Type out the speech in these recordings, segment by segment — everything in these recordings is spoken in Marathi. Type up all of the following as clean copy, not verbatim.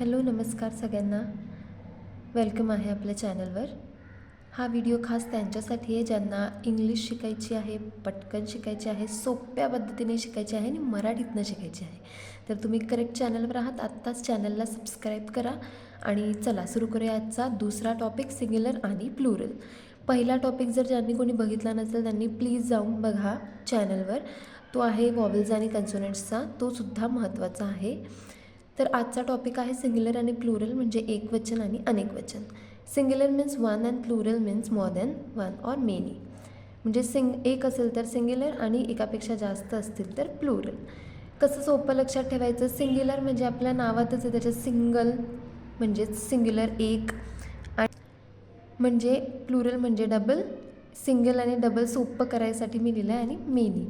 हॅलो नमस्कार सगळ्यांना. वेलकम आहे आपल्या चॅनलवर. हा व्हिडिओ खास त्यांच्यासाठी आहे ज्यांना इंग्लिश शिकायची आहे, पटकन शिकायची आहे, सोप्या पद्धतीने शिकायची आहे आणि मराठीतनं शिकायची आहे. तर तुम्ही करेक्ट चॅनलवर आहात. आत्ताच चॅनलला सबस्क्राईब करा आणि चला सुरू करूया आजचा दुसरा टॉपिक, सिंग्युलर आणि प्लुरल. पहिला टॉपिक जर ज्यांनी कोणी बघितला नसेल त्यांनी प्लीज जाऊन बघा चॅनलवर. तो आहे वॉवेल्स आणि कन्सोनंट्सचा, तोसुद्धा महत्त्वाचा आहे. तर आजचा टॉपिक आहे सिंग्युलर आणि प्लुरल म्हणजे एकवचन आणि अनेकवचन. Singular means one and plural means more than one or many. म्हणजे एक असेल तर सिंग्युलर आणि एकापेक्षा जास्त असतील तर प्लुरल. कसं सोपं लक्षात ठेवायचं, सिंग्युलर म्हणजे आपल्या नावातच आहे त्याच्यात सिंगल म्हणजेच सिंग्युलर एक, आणि म्हणजे प्लुरल म्हणजे डबल. सिंगल आणि डबल सोपं करायसाठी मी लिहिलं आहे आणि मेनी.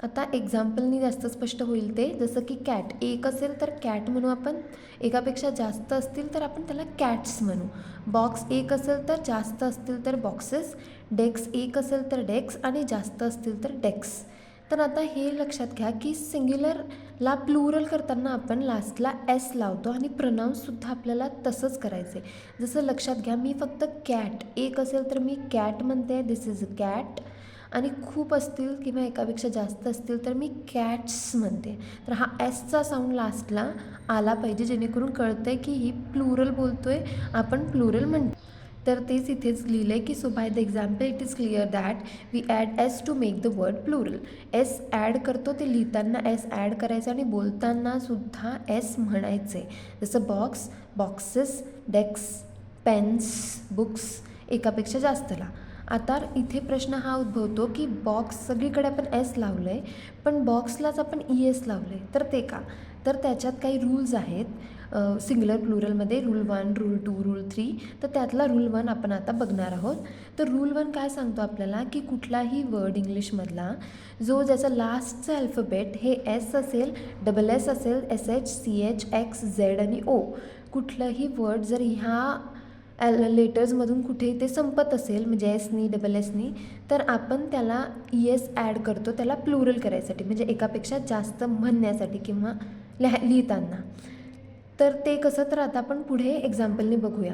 आता एक्झाम्पलनी जास्त स्पष्ट होईल ते, जसं की कॅट. एक असेल तर कॅट म्हणू आपण, एकापेक्षा जास्त असतील तर आपण त्याला कॅट्स म्हणू. बॉक्स एक असेल तर जास्त असतील तर बॉक्सेस. डेस्क एक असेल तर डेस्क आणि जास्त असतील तर डेस्क. तर आता हे लक्षात घ्या की सिंग्युलरला प्लुरल करताना आपण लास्टला एस लावतो आणि प्रोनाऊन्ससुद्धा आपल्याला तसंच करायचं आहे. जसं लक्षात घ्या, मी फक्त कॅट एक असेल तर मी कॅट म्हणते, दिस इज अ कॅट. आणि खूप असतील किंवा एकापेक्षा जास्त असतील तर मी कॅट्स म्हणते. तर हा एसचा साऊंड लास्टला आला पाहिजे जेणेकरून कळतं आहे की ही प्लुरल बोलतो आहे, आपण प्लुरल म्हणतो. तर तेच इथेच लिहिलं आहे की so by the example it is clear that we add S to make the word plural. S add करतो, ते लिहिताना एस ॲड करायचं आणि बोलतानासुद्धा एस म्हणायचे. जसं box, boxes, desk, pens, books, एकापेक्षा जास्तला. आता इथे प्रश्न हा उद्भवतो की बॉक्स सगळीकडे आपण एस लावलं आहे, पण बॉक्सलाच आपण ई एस लावलं आहे, तर ते का? तर त्याच्यात काही रूल्स आहेत सिंग्युलर प्लुरलमध्ये. Rule 1, rule 2, rule 3. तर त्यातला रूल 1 आपण आता बघणार आहोत. तर रूल 1 काय सांगतो आपल्याला की कुठलाही वर्ड इंग्लिशमधला जो ज्याचा लास्टचं अल्फाबेट हे एस असेल, डबल एस असेल, S H, C H, X, Z आणि ओ, कुठलंही वर्ड जर ह्या लेटर्समधून कुठे ते संपत असेल म्हणजे एसनी, डबल एसनी, तर आपण त्याला ई एस ॲड करतो त्याला प्लुरल करायसाठी, म्हणजे एकापेक्षा जास्त म्हणण्यासाठी किंवा लिहिताना. तर ते कसं, तर आता आपण पुढे एक्झाम्पलने बघूया.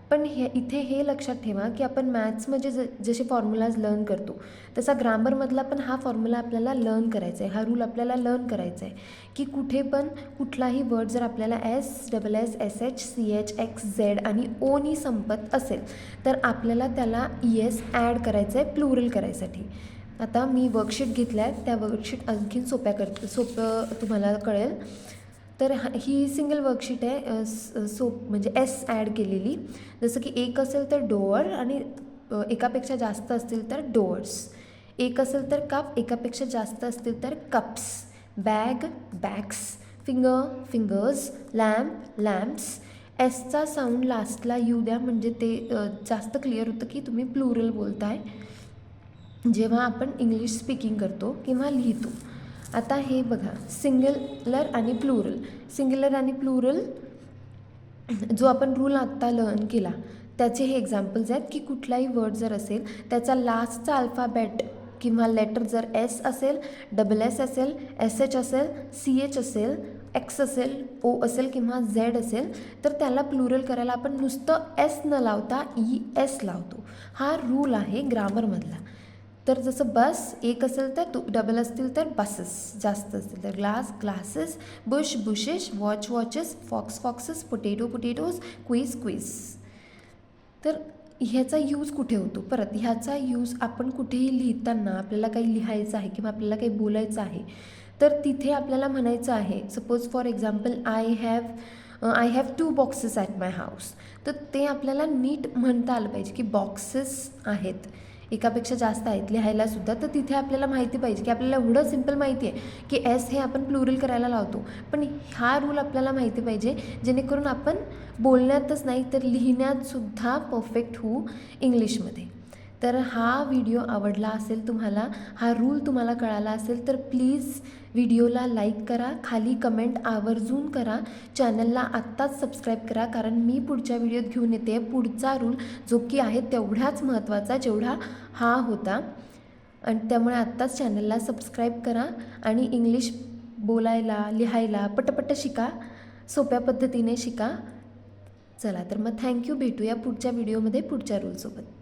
पण इथे हे लक्षात ठेवा की आपण मॅथ्समध्ये जसे फॉर्म्युलाज लर्न करतो तसा ग्रामरमधला पण हा फॉर्म्युला आपल्याला लर्न करायचा आहे, हा रूल आपल्याला लर्न करायचा आहे की कुठे पण कुठलाही वर्ड जर आपल्याला S, double S, S H, C H, X, Z आणि ओनी संपत असेल तर आपल्याला त्याला ई एस ॲड करायचं आहे प्लुरल करायसाठी. आता मी वर्कशीट घेतल्या आहेत, त्या वर्कशीट आणखीन सोपं तुम्हाला कळेल. तर ही सिंगल वर्कशीट आहे, म्हणजे एस ॲड केलेली. जसं की एक असेल तर डोअर आणि एकापेक्षा जास्त असतील तर डोअर्स. एक असेल तर कप, एकापेक्षा जास्त असतील तर cups. Bag, bags. Fingers. Lamp, lamps. एसचा साऊंड लास्टला येऊ द्या म्हणजे ते जास्त क्लिअर होतं की तुम्ही प्लुरल बोलताय जेव्हा आपण इंग्लिश स्पीकिंग करतो किंवा लिहितो. आता हे बघा, सिंग्युलर आणि प्लुरल. सिंग्युलर आणि प्लुरल जो आपण रूल आत्ता लर्न केला त्याचे हे एक्झाम्पल्स आहेत की कुठलाही वर्ड जर असेल त्याचा लास्टचा अल्फाबेट किंवा लेटर जर एस असेल, डबल एस असेल, एस एच असेल, सी एच असेल, एक्स असेल, ओ असेल किंवा झेड असेल तर त्याला प्लुरल करायला आपण नुसतं एस न लावता ई एस लावतो. हा रूल आहे ग्रामरमधला. तर जसं बस एक असेल तर डबल असतील तर बसेस, जास्त असतील तर glass, glasses, bush, bushes, watch, watches, fox, foxes, potato, potatoes, quiz, quiz. तर ह्याचा यूज कुठे होतो? परत ह्याचा यूज आपण कुठेही लिहिताना आपल्याला काही लिहायचं आहे किंवा आपल्याला काही बोलायचं आहे तर तिथे आपल्याला म्हणायचं आहे, suppose for example I have 2 boxes at my house. तर ते आपल्याला नीट म्हणता आलं पाहिजे की बॉक्सेस आहेत, एकापेक्षा जास्त आहेत लिहायलासुद्धा. तर तिथे आपल्याला माहिती पाहिजे की आपल्याला एवढं सिम्पल माहिती आहे की एस हे आपण प्लुरल करायला लावतो, पण हा रूल आपल्याला माहिती पाहिजे जेणेकरून आपण बोलण्यातच नाही तर लिहिण्यातसुद्धा परफेक्ट होऊ इंग्लिशमध्ये. तर हा व्हिडिओ आवडला असेल तुम्हाला, हा रूल तुम्हाला कळाला असेल तर प्लीज व्हिडिओला लाईक करा, खाली कमेंट आवर्जून करा, चॅनलला आत्ताच सबस्क्राईब करा कारण मी पुढच्या व्हिडिओत घेऊन येते पुढचा रूल जो की आहे तेवढाच महत्त्वाचा जेवढा हा होता. आणि त्यामुळे आत्ताच चॅनलला सबस्क्राईब करा आणि इंग्लिश बोलायला, लिहायला पटपट शिका. सोप्या पद्धतीने शिका. चला तर मग थँक्यू. भेटूया पुढच्या व्हिडिओमध्ये पुढच्या रूलसोबत.